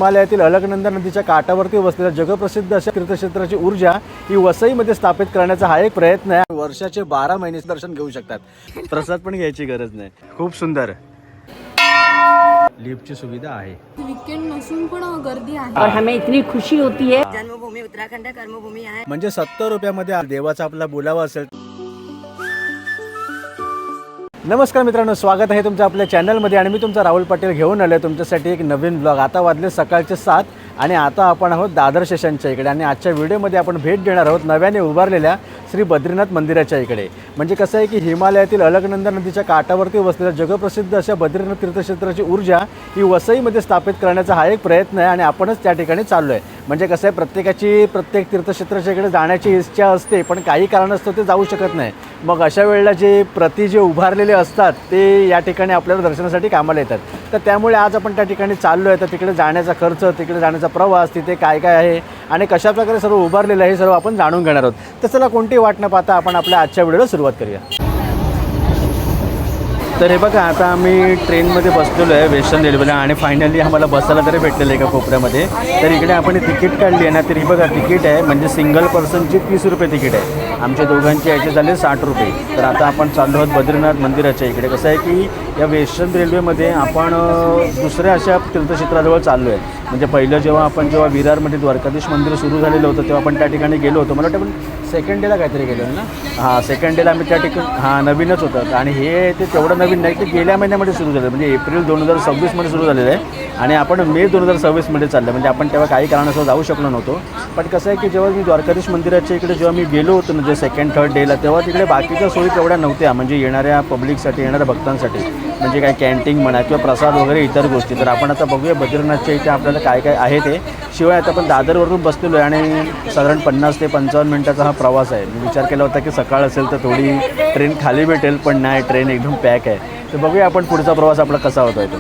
हिमालयातील अलकनंदा नदीच्या काठावरती वसलेल्या जगप्रसिद्ध अशा तीर्थक्षेत्राची ऊर्जा ही वसईमध्ये स्थापित करण्याचा हा एक प्रयत्न आहे। वर्षाचे 12 महिने दर्शन घेऊ शकतात, प्रसाद पण घ्यायची गरज नाही। खूप सुंदर लिफ्टची सुविधा आहे। वीकेंड नसून पण गर्दी आहे और हमें इतनी खुशी होती है। जन्मभूमी उत्तराखंड कर्मभूमी आहे। म्हणजे 70 रुपयामध्ये देवाचा आपला बोलावा असेल। नमस्कार मित्रांनो, स्वागत आहे तुमचं आपल्या चॅनलमध्ये आणि मी तुमचा राहुल पाटील घेऊन आलो आहे तुमच्यासाठी एक नवीन ब्लॉग। आता वाजले सकाळचे 7 आणि आता आपण आहोत दादर स्टेशनच्या इकडे आणि आजच्या व्हिडिओमध्ये आपण भेट देणार आहोत नव्याने उभारलेल्या श्री बद्रीनाथ मंदिराच्या इकडे। म्हणजे कसं आहे की हिमालयातील अलकनंदा नदीच्या काठावरती वसलेल्या जगप्रसिद्ध अशा बद्रीनाथ तीर्थक्षेत्राची ऊर्जा ही वसईमध्ये स्थापित करण्याचा हा एक प्रयत्न आहे आणि आपणच त्या ठिकाणी चाललो आहे। म्हणजे कसं आहे, प्रत्येकाची प्रत्येक तीर्थक्षेत्राच्या इकडे जाण्याची इच्छा असते, पण काही कारणास्तव ते जाऊ शकत नाही। मग अशा वेळेला जे उभारलेले असतात ते या ठिकाणी आपल्याला दर्शनासाठी कामाला येतात। तर त्यामुळे आज आपण त्या ठिकाणी चाललो आहे। तर तिकडे जाण्याचा खर्च, तिकडे जाण्याचा प्रवास, तिथे काय काय आहे आणि कशाप्रकारे सर्व उभारलेलं आहे हे सर्व आपण जाणून घेणार आहोत। तर चला कोणती वाट न पाहता आपण आपल्या आजच्या व्हिडिओला सुरुवात करूया। तर हे बघा, आता आम्ही ट्रेनमध्ये बसलेलो आहे वेस्टर्न रेल्वेला आणि फायनली आम्हाला बसायला तरी भेटलेलं एका कोपऱ्यामध्ये। तर इकडे आपण तिकीट काढली आहे ना, तर ही बघा तिकीट आहे, म्हणजे सिंगल पर्सनची 30 रुपये तिकीट आहे। आमच्या दोघांचे याचे झाले 60 रुपये। तर आता आपण चाललो आहोत बद्रीनाथ मंदिराच्या इकडे। कसं आहे की या वेस्टर्न रेल्वेमध्ये आपण दुसऱ्या अशा तीर्थक्षेत्राजवळ चाललो आहे। म्हणजे पहिलं जेव्हा विरारमध्ये द्वारकाधीश मंदिर सुरू झालेलं होतं तेव्हा आपण त्या ठिकाणी गेलो होतो। मला वाटतं पण सेकंड डेला काहीतरी गेलो ना, हां सेकंड डेला आम्ही त्या ठिकाणी नवीनच होतं आणि हे ते तेवढं नवीन नाही, ते गेल्या महिन्यामध्ये सुरू झालं, म्हणजे एप्रिल 2026मध्ये सुरू झालेलं आहे आणि आपण मे 2026मध्ये चाललं। म्हणजे आपण तेव्हा काही कारणास्तव जाऊ शकलो नव्हतो। पण कसं आहे की जेव्हा मी द्वारकाधीश मंदिराच्या इकडे जेव्हा मी गेलो होतो म्हणजे सेकंड थर्ड डेला, तेव्हा तिकडे बाकीच्या सोयी तेवढ्या नव्हत्या, म्हणजे येणाऱ्या पब्लिकसाठी, येणाऱ्या भक्तांसाठी, म्हणजे काय कॅन्टीन म्हणा किंवा प्रसाद वगैरे इतर गोष्टी। तर आपण आता बघूया बद्रीनाथच्या इथे आपल्याला काय काय आहे ते। शिवाय आता आपण दादरवरून बसलेलो आहे आणि साधारण 50 ते 55 मिनिटाचा हा प्रवास आहे। मी विचार केला होता की सकाळ असेल तर थोडी ट्रेन खाली भेटेल, पण नाही, ट्रेन एकदम पॅक आहे। तर बघूया आपण पुढचा प्रवास आपला कसा होतोय तो।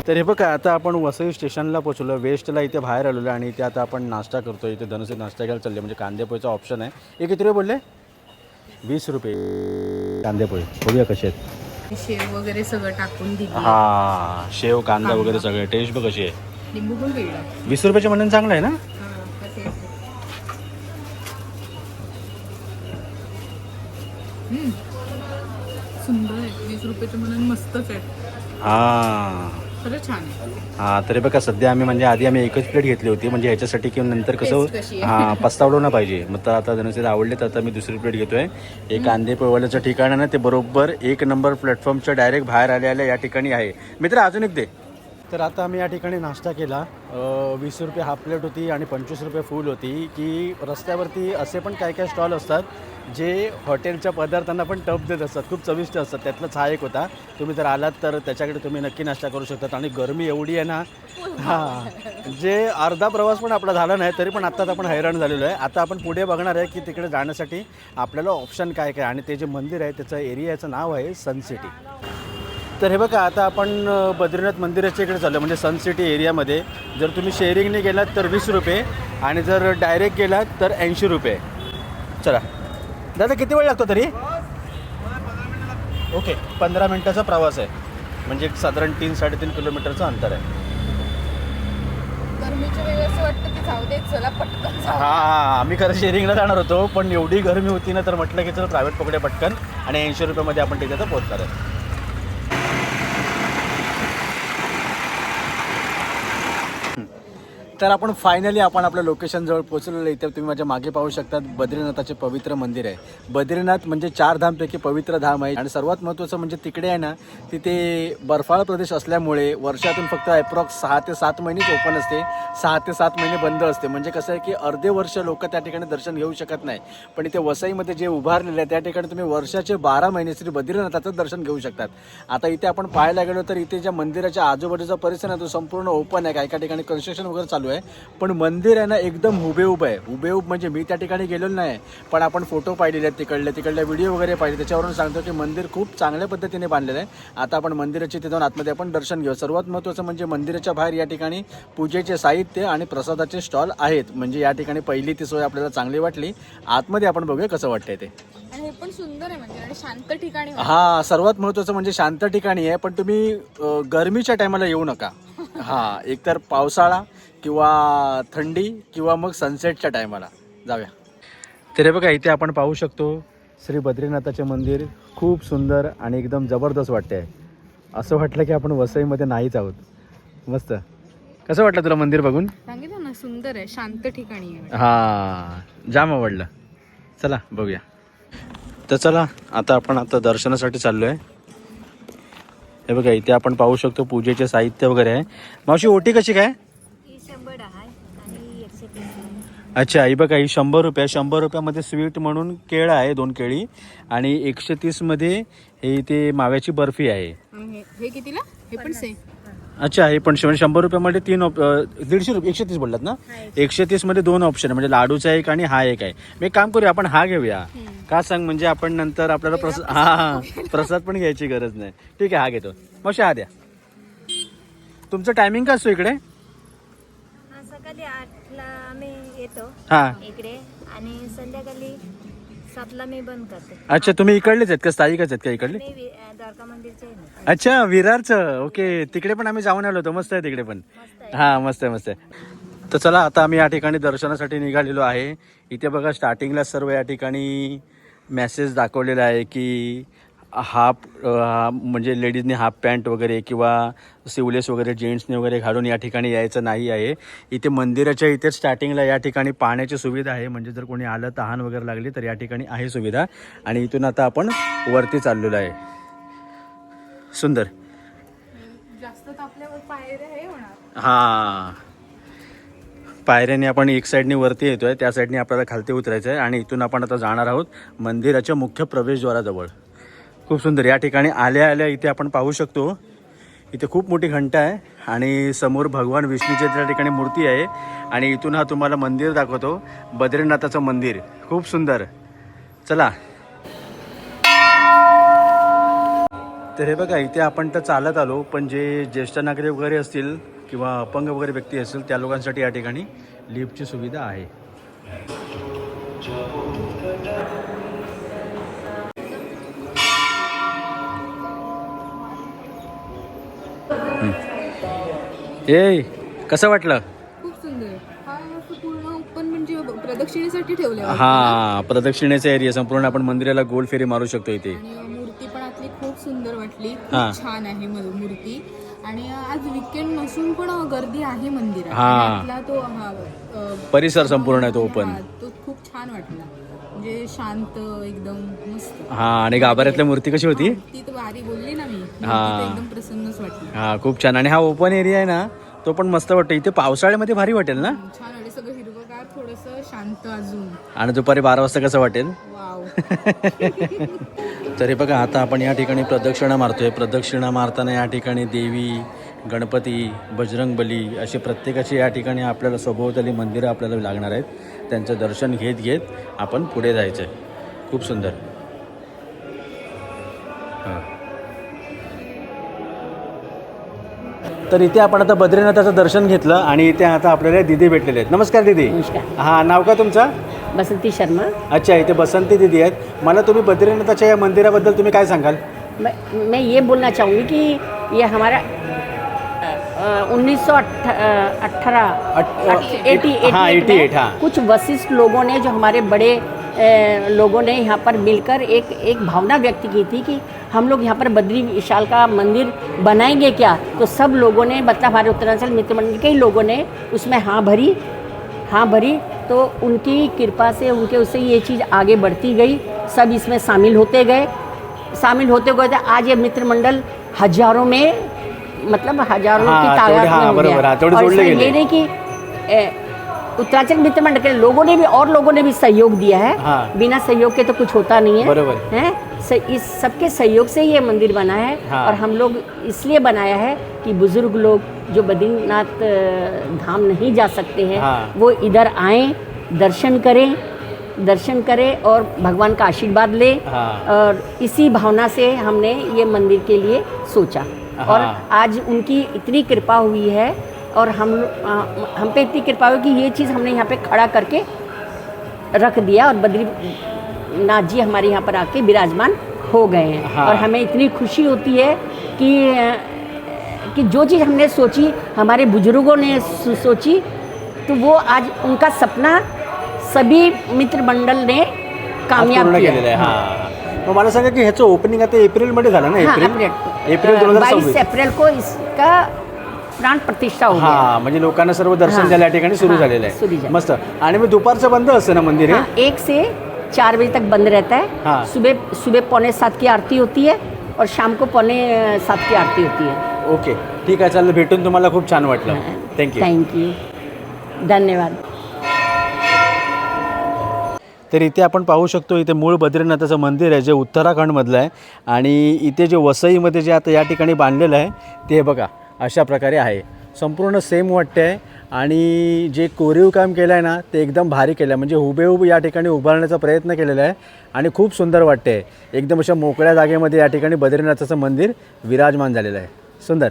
तर हे बघा, आता आपण वसई स्टेशनला पोहोचलो, वेस्टला इथे बाहेर आलेलो आणि इथे आता आपण नाश्ता करतो। इथे धनसे नाश्ता घ्यायला चालले, म्हणजे कांदे पोहेचा ऑप्शन आहे। हे किती रुपये बोलले? 20 रुपये कांदे पोहे। बघूया कसे आहेत। शेव वगैरे सगळं टाकून दिली। हां, शेव कांदा वगैरे सगळे। टेस्ट बघ कशी आहे। लिंबू पण पिळलं। 20 रुपयाच्या म्हणून चांगलं आहे ना। सुंदर आहे, 20 रुपयाचे म्हणून मस्तच आहे। हां खरंच छान आहे। हां, तरी बघा सध्या आधी आम्ही एकच प्लेट घेतली होती, म्हणजे ह्याच्यासाठी की नंतर कसं Taste कशी आहे? हां पस्तावलं ना पाहिजे। मग तर आता धनसेला आवडले तर आता मी दुसरी प्लेट घेतोय। हे कांदे पोहेवाल्याचं ठिकाण आहे ना, ते बरोबर 1 नंबर प्लॅटफॉर्मच्या डायरेक्ट बाहेर आल्या या ठिकाणी आहे। मित्र अजून एक दे। तर आता आम्ही या ठिकाणी नाश्ता केला। 20 रुपये हाफ प्लेट होती आणि 25 रुपये फुल होती। की रस्त्यावरती असे पण काय काय स्टॉल असतात जे हॉटेलच्या पदार्थांना पण टप देत असतात, खूप चविष्ट असतात। त्यातलाच हा एक होता। तुम्ही जर आलात तर त्याच्याकडे तुम्ही नक्की नाश्ता करू शकतात। आणि गरमी एवढी आहे ना, हां जे अर्धा प्रवास पण आपला झाला नाही तरी पण आत्ताच आपण हैराण झालेलो आहे। आता आपण पुढे बघणार आहे की तिकडे जाण्यासाठी आपल्याला ऑप्शन काय काय, आणि ते जे मंदिर आहे त्याचं एरियाचं नाव आहे सन सिटी। तर हे बघा, आता आपण बद्रीनाथ मंदिराच्या इकडे चाललो, म्हणजे सन सिटी एरियामध्ये। जर तुम्ही शेअरिंगने गेलात तर 20 रुपये आणि जर डायरेक्ट गेलात तर 80 रुपये। चला दादा, किती वेळ लागतो तरी? ओके, 15 मिनिटाचा प्रवास आहे, म्हणजे साधारण 3-3.5 किलोमीटरचं अंतर आहे। गरमीच्या वेळी असं वाटतं की जाऊ दे, चला पटकन जाऊ। हां, आम्ही खरं शेअरिंगला जाणार होतो, पण एवढी गरमी होती ना, तर म्हटलं की चला प्रायव्हेट पकडे पटकन आणि 80 रुपयामध्ये आपण तिथे पोहोचणार आहे। तर आपण फायनली आपल्या लोकेशनजवळ पोहोचलेलो। इथे तुम्ही माझ्या मागे पाहू शकतात बद्रीनाथाचे पवित्र मंदिर आहे। बद्रीनाथ म्हणजे 4 धामपैकी पवित्र धाम आहे आणि सर्वात महत्त्वाचं म्हणजे तिकडे आहे ना, तिथे बर्फाळ प्रदेश असल्यामुळे वर्षातून फक्त अप्रॉक्स 6 ते 7 महिनेच ओपन असते, 6 ते 7 महिने बंद असते। म्हणजे कसं आहे की अर्धे वर्ष लोक त्या ठिकाणी दर्शन घेऊ शकत नाही, पण इथे वसईमध्ये जे उभारलेलं आहे त्या ठिकाणी तुम्ही वर्षाचे 12 महिने श्री बद्रीनाथाचं दर्शन घेऊ शकतात। आता इथे आपण पाहायला गेलो तर इथे ज्या मंदिराच्या आजूबाजूचा परिसर आहे तो संपूर्ण ओपन आहे, काही ठिकाणी कन्स्ट्रक्शन वगैरे चालू आहे। आहे, पण मंदिर आहे ना एकदम हुबेहूब आहे. हुबेहूब म्हणजे मी त्या ठिकाणी गेलेलो नाही, पण आपण फोटो पाहिलेले आहेत तिकडल्या व्हिडिओ वगैरे पाहिले, त्याच्यावरून सांगतो की मंदिर खूप चांगल्या पद्धतीने बांधलेलं आहे. आता आपण मंदिराच्या तिथे जाऊन आतमध्ये आपण दर्शन घेऊ. सर्वात महत्त्वाचं म्हणजे मंदिराच्या बाहेर या ठिकाणी पूजेचे साहित्य आणि प्रसादाचे स्टॉल आहेत. म्हणजे या ठिकाणी पहिली ती सोय आपल्याला चांगली वाटली. आतमध्ये आपण बघूया कसं वाटतंय ते. आणि हे पण सुंदर आहे म्हणजे आणि शांत ठिकाणी आहे. हा, सर्वात महत्त्वाचं म्हणजे शांत ठिकाणी आहे, पण तुम्ही गरमीच्या टायमाला येऊ नका. हा, एकतर पावसाळा किंवा थंडी किंवा मग सनसेटच्या टायमाला जाऊया. तर हे बघा इथे आपण पाहू शकतो श्री बद्रीनाथाचे मंदिर खूप सुंदर आणि एकदम जबरदस्त वाटते आहे. असं वाटलं की आपण वसईमध्ये नाहीच आहोत. मस्त. कसं वाटलं तुला मंदिर बघून? सांगितलं ना सुंदर आहे, शांत ठिकाणी आहे. हां, जाम आवडलं. चला बघूया. तर चला आता दर्शनासाठी चाललो आहे. हे बघा इथे आपण पाहू शकतो पूजेचे साहित्य वगैरे आहे. मावशी ओटी कशी काय? 100 आहे आणि 130. अच्छा, ही बघा ही 100 रुपये. 100 रुपयामध्ये स्वीट म्हणून केळं आहे, 2 केळी, आणि 130 मध्ये हे इथे माव्याची बर्फी आहे. आणि हे कितीला? हे पण सेम. अच्छा, हे पण 100 रुपयामध्ये 150 रुपये 130 बोललात ना? 130 मध्ये 2 ऑप्शन आहे, म्हणजे लाडूचा एक आणि हा एक आहे. मी एक काम करूया, आपण हा घेऊया. का सांग, म्हणजे आपण नंतर आपल्याला प्रसाद पण घ्यायची गरज नाही. ठीक आहे, हा घेतो. मग हा द्या. तुमचं टायमिंग काय असतो इकडे? सकाळी 8ला आम्ही येतो हा, इकडे आणि संध्याकाळी 7ला मी बंद करते. अच्छा, तुम्ही इकडलेच आहेत का? स्थायिकच आहेत का इकडले? मी द्वारका मंदिरचे आहे ना. अच्छा, विरारचं. ओके, तिकडे पण आम्ही जाऊन आलो होतो. मस्त आहे तिकडे पण. हा, मस्त आहे. तर चला आता आम्ही या ठिकाणी दर्शनासाठी निघालेलो आहे. इथे बघा स्टार्टिंगला सर्व या ठिकाणी मेसेज दाखवलेला आहे की म्हणजे लेडीजने हाफ पॅन्ट वगैरे किंवा सिवलेस वगैरे जेंट्सने वगैरे घालून या ठिकाणी यायचं नाही आहे. इथे मंदिराच्या इथे स्टार्टिंगला या ठिकाणी पाण्याची सुविधा आहे, म्हणजे जर कोणी आलं तहान वगैरे लागली तर या ठिकाणी आहे सुविधा. आणि इथून आता आपण वरती चाललेलो आहे. सुंदर. जास्त तापल्यावर पायऱ्या हे होणार. हां, पायऱ्याने आपण एक साईडने वरती येतोय, त्या साईडने आपल्याला खालती उतरायचं आहे. आणि इथून आपण आता जाणार आहोत मंदिराच्या मुख्य प्रवेशद्वाराजवळ. खूप सुंदर. या ठिकाणी आल्या इथे आपण पाहू शकतो, इथे खूप मोठी घंटा आहे आणि समोर भगवान विष्णूची त्या ठिकाणी मूर्ती आहे. आणि इथून हा तुम्हाला मंदिर दाखवतो, बद्रीनाथाचं मंदिर. खूप सुंदर. चला. तर हे बघा इथे आपण तर चालत आलो, पण जे ज्येष्ठ नागरिक वगैरे असतील किंवा अपंग वगैरे व्यक्ती असतील त्या लोकांसाठी या ठिकाणी लिफ्टची सुविधा आहे. ए, कसं वाटलं? खूप सुंदर. हा असं पूर्ण ओपन म्हणजे प्रदक्षिणेसाठी ठेवलं आहे. हा, प्रदक्षिणेचा एरिया संपूर्ण आपण मंदिराला गोल फेरी मारू शकतो इथे. आणि मूर्ती पण आतली खूप सुंदर वाटली. हा. खूप छान आहे मूर्ती. आणि आज वीकेंड नसून पण गर्दी आहे मंदिरात. हा. आणि आतला तो परिसर संपूर्ण आहे तो ओपन. हा, तो खूप छान वाटला. म्हणजे शांत एकदम मस्त. हा, आणि गाभाऱ्यातल्या मूर्ती कशी होती? ती तर भारी बोलली ना मी. हा. मूर्ती तर एकदम प्रसन्नच वाटली. हा, खूप छान. आणि हा ओपन एरिया आहे ना, तो पण मस्त वाटतो. इथे पावसाळ्यामध्ये भारी वाटेल ना? छान वाटलं. सगळं हिरवंगार, थोडंसं शांत अजून. आणि दुपारी 12 वाजता कसं वाटेल? वाव. तरी बघा आता आपण या ठिकाणी प्रदक्षिणा मारतोय. प्रदक्षिणा मारताना या ठिकाणी देवी, गणपती, बजरंगबली असे प्रत्येकाची या ठिकाणी आपल्याला सभोवताली मंदिरं आपल्याला लागणार आहेत. त्यांचं दर्शन घेत आपण पुढे जायचं आहे. खूप सुंदर. हां, तर इथे आपण आता बद्रीनाथाचं दर्शन घेतलं आणि इथे आता आपल्याला दिदी भेटलेले आहेत. नमस्कार दिदी. नमस्कार. हां, नाव का तुमचं? बसंती शर्मा. अच्छा, इथे बसंती दिदी आहेत. मला तुम्ही बद्रीनाथाच्या या मंदिराबद्दल तुम्ही काय सांगाल? मैं ये बोलना चाहूँगी कि ये हमारा 1918 88 हाँ। कुछ वशिष्ठ लोगों ने, जो हमारे बड़े लोगों ने यहाँ पर मिलकर एक भावना व्यक्त की थी कि हम लोग यहाँ पर बद्री विशाल का मंदिर बनाएंगे क्या. तो सब लोगों ने, मतलब हमारे उत्तरांचल मित्र मंडल के ही लोगों ने उसमें हाँ भरी. तो उनकी कृपा से, उनके उससे ये चीज़ आगे बढ़ती गई. सब इसमें शामिल होते गए. आज ये मित्र मंडल हजारों में, मतलब हजारों की तादाद में हो गया. और इसमें ये नहीं कि उत्तरांचल मित्र मंडल के लोगों ने भी, और लोगों ने भी सहयोग दिया है. हाँ. बिना सहयोग के तो कुछ होता नहीं है. बरोबर है. इस सबके सहयोग से ये मंदिर बना है। हाँ। और हम लोग इसलिए बनाया है कि बुजुर्ग लोग जो बद्रीनाथ धाम नहीं जा सकते हैं, हाँ। वो इधर आएँ, दर्शन करें और भगवान का आशीर्वाद लें। हाँ। और इसी भावना से हमने ये मंदिर के लिए सोचा। और हाँ। आज उनकी इतनी कृपा हुई है और हम पे इतनी कृपा हुई कि ये चीज़ हमने यहाँ पे खड़ा करके रख दिया और बद्रीनाथ जी हमारे यहाँ पर आके विराजमान हो गए हैं। हाँ। और हमें इतनी खुशी होती है कि जो चीज़ हमने सोची, हमारे बुजुर्गों ने सोची, तो वो आज उनका सपना सभी मित्र मंडल ने कामयाब पूर्ण किया। केलेलं आहे. हां. मग मला सांगा की ह्याचं ओपनिंग आता एप्रिलमध्ये झालं ना? हाँ, एप्रिल 2026. 22 अप्रैल को इसका प्राण प्रतिष्ठा हो गया। हां, म्हणजे लोकांना सर्व दर्शन हां. द्यायला या ठिकाणी सुरू हां, झालेलं सुरू आहे. झालं. मस्त. आणि मग दुपारचं बंद असतं ना मंदिर हे? हाँ, 1 से 4 बजे तक बंद रहता है। हाँ। सुबह 6:45 की आरती होती है और शाम को 6:45 की आरती होती है। ओके, ठीक आहे. चालेल, भेटून तुम्हाला खूप छान वाटलं. थँक्यू. थँक्यू, धन्यवाद। तर इथे आपण पाहू शकतो, इथे मूळ बद्रीनाथाचं मंदिर आहे जे उत्तराखंडमधलं आहे. आणि इथे जे वसईमध्ये जे आता या ठिकाणी बांधलेलं आहे ते बघा अशा प्रकारे आहे. संपूर्ण सेम वाटते आहे. आणि जे कोरीव काम केलं आहे ना ते एकदम भारी केलं आहे. म्हणजे हुबेहूब या ठिकाणी उभारण्याचा प्रयत्न केलेला आहे आणि खूप सुंदर वाटते आहे. एकदम अशा मोकळ्या जागेमध्ये या ठिकाणी बद्रीनाथाचं मंदिर विराजमान झालेलं आहे. सुंदर.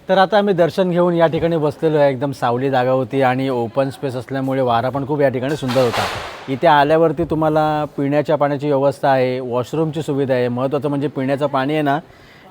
तर आता आम्ही दर्शन घेऊन या ठिकाणी बसलेलो आहे. एकदम सावली जागा होती आणि ओपन स्पेस असल्यामुळे वारा पण खूप या ठिकाणी सुंदर होता. इथे आल्यावरती तुम्हाला पिण्याच्या पाण्याची व्यवस्था आहे, वॉशरूमची सुविधा आहे. महत्त्वाचं म्हणजे पिण्याचं पाणी आहे ना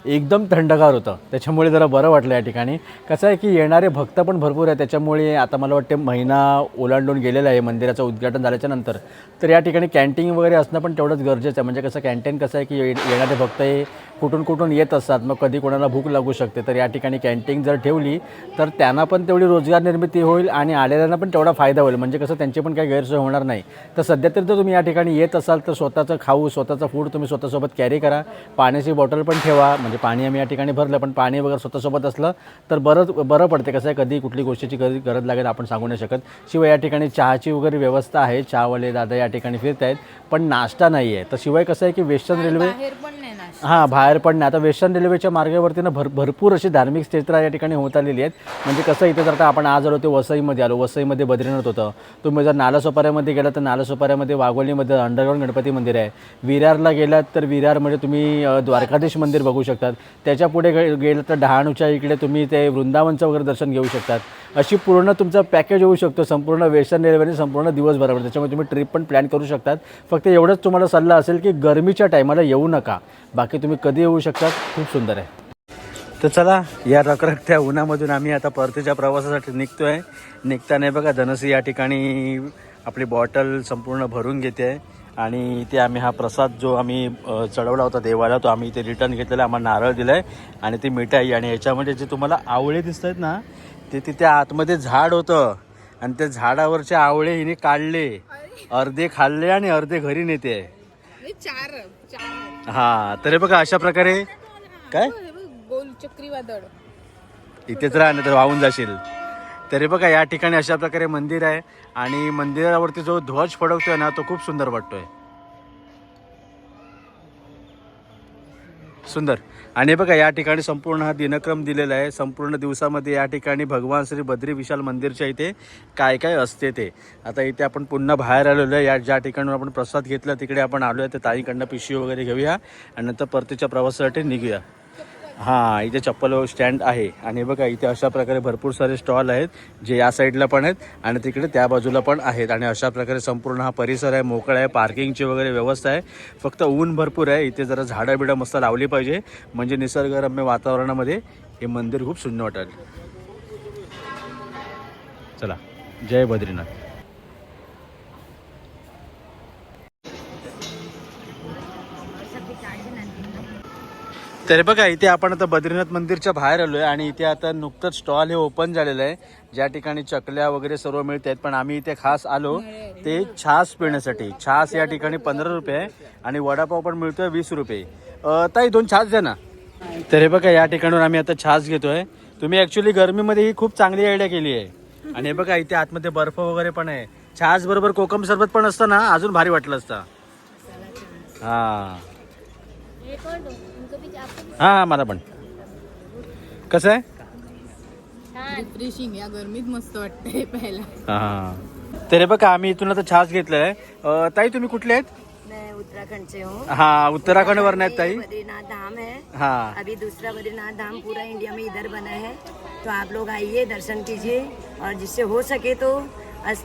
एकदम थंडगार होतं, त्याच्यामुळे जरा बरं वाटलं या ठिकाणी. कसं आहे की येणारे भक्त पण भरपूर आहे, त्याच्यामुळे आता मला वाटते महिना ओलांडून गेलेला आहे मंदिराचं उद्घाटन झाल्याच्या नंतर. तर या ठिकाणी कॅन्टीन वगैरे असणं पण तेवढंच गरजेचं आहे. म्हणजे कसं कॅन्टीन कसं आहे की येणारे भक्त हे कुठून कुठून येत असतात, मग कधी कोणाला भूक लागू शकते. तर या ठिकाणी कॅन्टीन जर ठेवली तर त्यांना पण तेवढी रोजगार निर्मिती होईल आणि आलेल्यांना पण तेवढा फायदा होईल. म्हणजे कसं त्यांची पण काही गैरसोय होणार नाही. तर सध्या तरी जर तुम्ही या ठिकाणी येत असाल तर स्वतःचं खाऊ, स्वतःचं फूड तुम्ही स्वतःसोबत कॅरी करा. पाण्याची बॉटल पण ठेवा. म्हणजे पाणी आम्ही या ठिकाणी भरलं, पण पाणी वगैरे स्वतःसोबत असलं तर बरं पडते. कसं आहे कधी कुठली गोष्टीची गरज लागेल आपण सांगू नाही शकत. शिवाय या ठिकाणी चहाची वगैरे व्यवस्था आहे. चहावाले दादा या ठिकाणी फिरत आहेत, पण नाश्ता नाही आहे. तर शिवाय कसं आहे की वेस्टर्न रेल्वे बाहेर पण नाही नाश्ता. हां, बाहेर पण नाही. आता वेस्टर्न रेल्वेच्या मार्गावरती ना भरपूर अशी धार्मिक क्षेत्र या ठिकाणी होत आलेली आहेत. म्हणजे कसं इथे जर आता आपण आज आलो ते वसईमध्ये आलो, वसईमध्ये बद्रीनाथ होतं. तुम्ही जर नालासोपाऱ्यामध्ये गेलात तर नालासोपाऱ्यामध्ये वाघोलीमध्ये अंडरग्राऊंड गणपती मंदिर आहे. विरारला गेलात तर विरारमध्ये तुम्ही द्वारकाधीश मंदिर बघू शकतात. त्याच्या पुढे गेलं तर डहाणूच्या इकडे तुम्ही ते वृंदावनचं वगैरे दर्शन घेऊ शकतात. अशी पूर्ण तुमचं पॅकेज होऊ शकतो संपूर्ण वेस्टर्न रेल्वेने संपूर्ण दिवसभरावर. त्याच्यामुळे तुम्ही ट्रिप पण प्लॅन करू शकतात. फक्त एवढंच तुम्हाला सल्ला असेल की गरमीच्या टायमाला येऊ नका, बाकी तुम्ही कधी येऊ शकतात. खूप सुंदर आहे. तर चला, या रखरखत्या उन्हामधून आम्ही आता परतीच्या प्रवासासाठी निघतो आहे. निघताना बघा धनसी या ठिकाणी आपली बॉटल संपूर्ण भरून घेते आहे. आणि इथे आम्ही हा प्रसाद जो आम्ही चढवला होता देवाला तो आम्ही इथे रिटर्न घेतलेला. आम्हाला नारळ दिला आहे आणि ती मिठाई. आणि याच्यामध्ये जे तुम्हाला आवळे दिसत आहेत ना ते तिथे आतमध्ये झाड होतं आणि त्या झाडावरचे आवळे हिने काढले, अर्धे खाल्ले आणि अर्धे घरी नेते. चार हां, तर हे बघा अशा प्रकारे काय गोल चक्रीवादळ इथेच राहा नाही तर वाहून जाशील. तरी बघा या ठिकाणी अशा प्रकारे मंदिर आहे आणि मंदिरावरती जो ध्वज फडकतोय ना तो खूप सुंदर वाटतोय. सुंदर. आणि बघा या ठिकाणी संपूर्ण हा दिनक्रम दिलेला आहे. संपूर्ण दिवसामध्ये या ठिकाणी भगवान श्री बद्री विशाल मंदिरच्या इथे काय काय असते ते. आता इथे आपण पुन्हा बाहेर आलेलो आहे. या ज्या ठिकाणी आपण प्रसाद घेतला तिकडे आपण आलो आहे. तर ताईकडनं पिशवी वगैरे घेऊया आणि नंतर परतीच्या प्रवासासाठी निघूया. हां, इथे चप्पल स्टँड आहे. आणि बघा इथे अशा प्रकारे भरपूर सारे स्टॉल आहेत जे या साईडला पण आहेत आणि तिकडे त्या बाजूला पण आहेत. आणि अशा प्रकारे संपूर्ण हा परिसर आहे, मोकळा आहे. पार्किंगची वगैरे व्यवस्था आहे. फक्त ऊन भरपूर आहे. इथे जरा झाडं बिडं मस्त लावली पाहिजे म्हणजे निसर्गरम्य वातावरणामध्ये हे मंदिर खूप सुंदर वाटेल. चला, जय बद्रीनाथ. तर बघा इथे आपण आता बद्रीनाथ मंदिरच्या बाहेर आलो आहे आणि इथे आता नुकतंच स्टॉल हे ओपन झालेलं आहे ज्या ठिकाणी चकल्या वगैरे सर्व मिळत आहेत. पण आम्ही इथे खास आलो ते छास पिण्यासाठी. छास या ठिकाणी 15 रुपये आहे आणि वडापाव पण मिळतोय 20 रुपये. ताई 2 छास द्या ना. तर हे बघा या ठिकाणून आम्ही आता छास घेतोय. तुम्ही ॲक्च्युली गरमीमध्ये ही खूप चांगली आयडिया केली आहे. आणि हे बघा इथे आतमध्ये बर्फ वगैरे पण आहे. छास बरोबर कोकम सरबत पण असतं ना अजून भारी वाटलं असतं. हां, एक और दो उनको भी आपको भी हां मला पण कसं आहे रिफ्रेशिंग या गरमीत मस्त वाटतंय प्यायला. हां तरी बघा आम्ही इथून आता छास घेतलेला आहे. ताई तुम्ही कुठले आहेत? मैं उत्तराखंड से हूँ। हां उत्तराखंड वरनं आहेत ताई. बद्रीनाथ धाम है। हां अभी दूसरा बद्रीनाथ धाम पूरा इंडिया में इधर बना है, तो आप लोग आइए दर्शन कीजिए और जिससे हो सके तो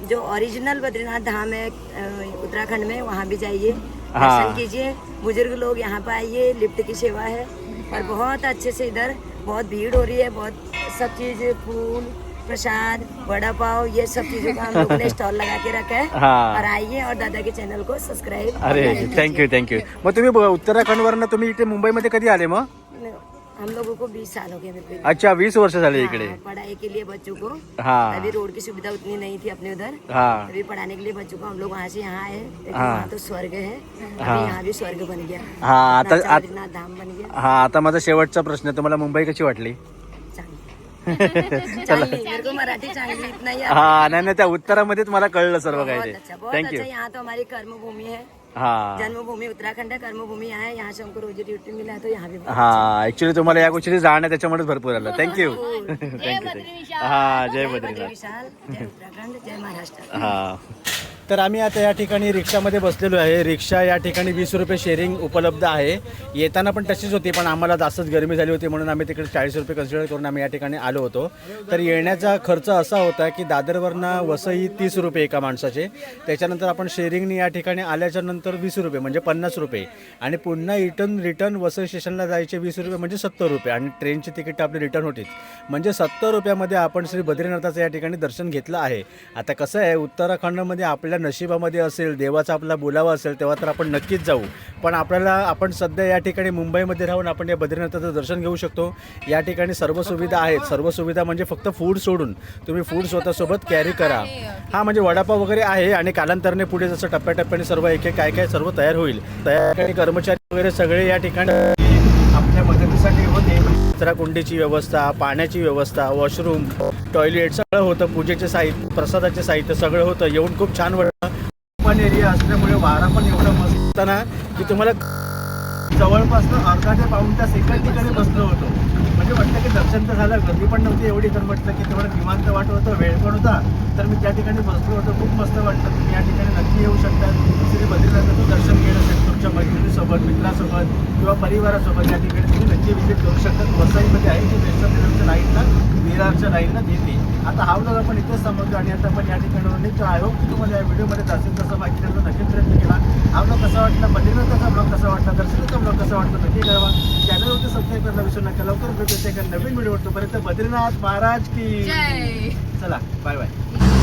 जो ओरिजिनल बद्रीनाथ धाम है उत्तराखंड में वहाँ भी जाइए, दर्शन कीजिए। बुजुर्ग लोग यहाँ पर आइए, लिफ्ट की सेवा है और बहुत अच्छे से इधर बहुत भीड़ हो रही है, बहुत सब चीज फूल प्रसाद वड़ा पाव ये सब चीजों का हम लोग ने स्टॉल लगा के रखा है। हाँ। और आइए और दादा के चैनल को सब्सक्राइब। अरे थँक्यू. मग तुम्ही उत्तराखंड वरनं तुम्ही इथे मुंबईमध्ये कधी आले मग? हम लोगों को 20 साल हो गए मेरे को। अच्छा 20 वर्ष झाले इकडे. हाँ, पढ़ाई के लिए बच्चों को हाँ अभी रोड की सुविधा उतनी नहीं थी अपने उधर, हाँ अभी पढ़ाने के लिए बच्चों को हम लोग वहाँ से यहाँ आए, लेकिन हाँ। वहाँ तो स्वर्ग है, अभी हाँ। यहाँ भी स्वर्ग बन गया। हाँ, आता- नाचा बद्रीनाथ धाम बन गया। हां आता माझा शेवटचा प्रश्न आहे, तुम्हाला मुंबई कशी वाटली? चांगली मेरे को मराठी चांगली इतना ही हां नाही त्या उत्तरामध्येच मला कळलं सर्व काही बहुत ते. अच्छा, बहुत थँक्यू. अच्छा। यहाँ तो हमारी कर्मभूमि है, हां जन्मभूमि उत्तराखंड है, कर्मभूमी यहाँ है, यहाँ से हमको रोजी रोटी मिला है, तो यहाँ भी बहुत हां ऍक्च्युली तुम्हाला या गोष्टी जाणं त्याच्यामुळेच भरपूर आलं. थँक्यू. हां जय अच्छा। बद्रीनाथ. विशाल, जय उत्तराखंड, जय महाराष्ट्र। हां तर आम्ही आता या ठिकाणी रिक्षामध्ये बसलेलो आहे. रिक्षा या ठिकाणी 20 रुपये शेअरिंग उपलब्ध आहे. येताना पण तशीच होती, पण आम्हाला जास्तच गरमी झाली होती म्हणून आम्ही तिकडे 40 रुपये कन्सिडर करून आम्ही या ठिकाणी आलो होतो. तर येण्याचा खर्च असा होता की दादरवरनं वसई 30 रुपये एका माणसाचे, त्याच्यानंतर आपण शेअरिंगनी या ठिकाणी आल्याच्या नंतर 20 रुपये म्हणजे 50 रुपये आणि पुन्हा रिटर्न वसई स्टेशनला जायचे 20 रुपये म्हणजे 70 रुपये आणि ट्रेनची तिकीट आपली रिटर्न होतीच म्हणजे 70 रुपयामध्ये आपण श्री बद्रीनाथाचं या ठिकाणी दर्शन घेतलं आहे. आता कसं आहे उत्तराखंडमध्ये आपल्या नशिबामध्ये असेल, देवाचा आपला बोलावा असेल तेव्हा तर आपण नक्कीच जाऊ, पण आपण सध्या या ठिकाणी मुंबईमध्ये राहून आपण या बद्रीनाथाचं दर्शन घेऊ शकतो. या ठिकाणी सर्व सुविधा आहेत. सर्व सुविधा म्हणजे फक्त फूड सोडून तुम्ही फूड स्वतःसोबत कॅरी करा. हां म्हणजे वडापाव वगैरे आहे आणि कालांतराने पुढे जसं टप्प्याटप्प्याने सर्व एक काय काय सर्व तयार होईल. त्या ठिकाणी कर्मचारी वगैरे सगळे या ठिकाणी आपल्या मदतीसाठी होते. कचराकुंडीची व्यवस्था, पाण्याची व्यवस्था, वॉशरूम, टॉयलेट सगळं होतं. पूजेचे साहित्य, प्रसादाचे साहित्य सगळं होतं. येऊन खूप छान वाटतं. ओपन एरिया असल्यामुळे वारा पण एवढा मस्त होता ना की तुम्हाला जवळपास अर्धा ते पाऊण तास एकाच ठिकाणी बसलो होतो. म्हणजे वाटतं की दर्शन तर झालं, गर्दी पण नव्हती एवढी, तर म्हटलं की तेवढं निवांत वाटत होतं, वेळ पण होता, तर मी त्या ठिकाणी बसलो होतो. खूप मस्त वाटतं. तुम्ही या ठिकाणी नक्की येऊ शकता. श्री बद्रीनाथाचं दर्शन घेणं असेल तुमच्या मैत्रिणीसोबत, मित्रासोबत किंवा परिवारासोबत या ठिकाणी तुम्ही नक्की व्हिजिट करू शकता. वसईमध्ये आहे की वेस्टर्न लाईनला, विरारच्या लाईनला देते. आता हा व्लॉग आपण इथेच समजतो आणि आता आपण या ठिकाणी निघतो. आय होप की तुम्हाला या व्हिडिओमध्ये जास्तीत जास्त माहिती देण्याचा नक्कीच प्रयत्न केला. हा व्लॉग कसा वाटला, बद्रीनाथाचा व्लॉग कसा वाटला, दर्शनाचा व्लॉग कसा वाटला नक्की कळवा. चॅनलवरती सबस्क्राईब करायला विसरू नका. लवकर भेटू एका नवीन व्हिडिओ. तोपर्यंत बद्रीनाथ महाराज की जय. चला बाय बाय.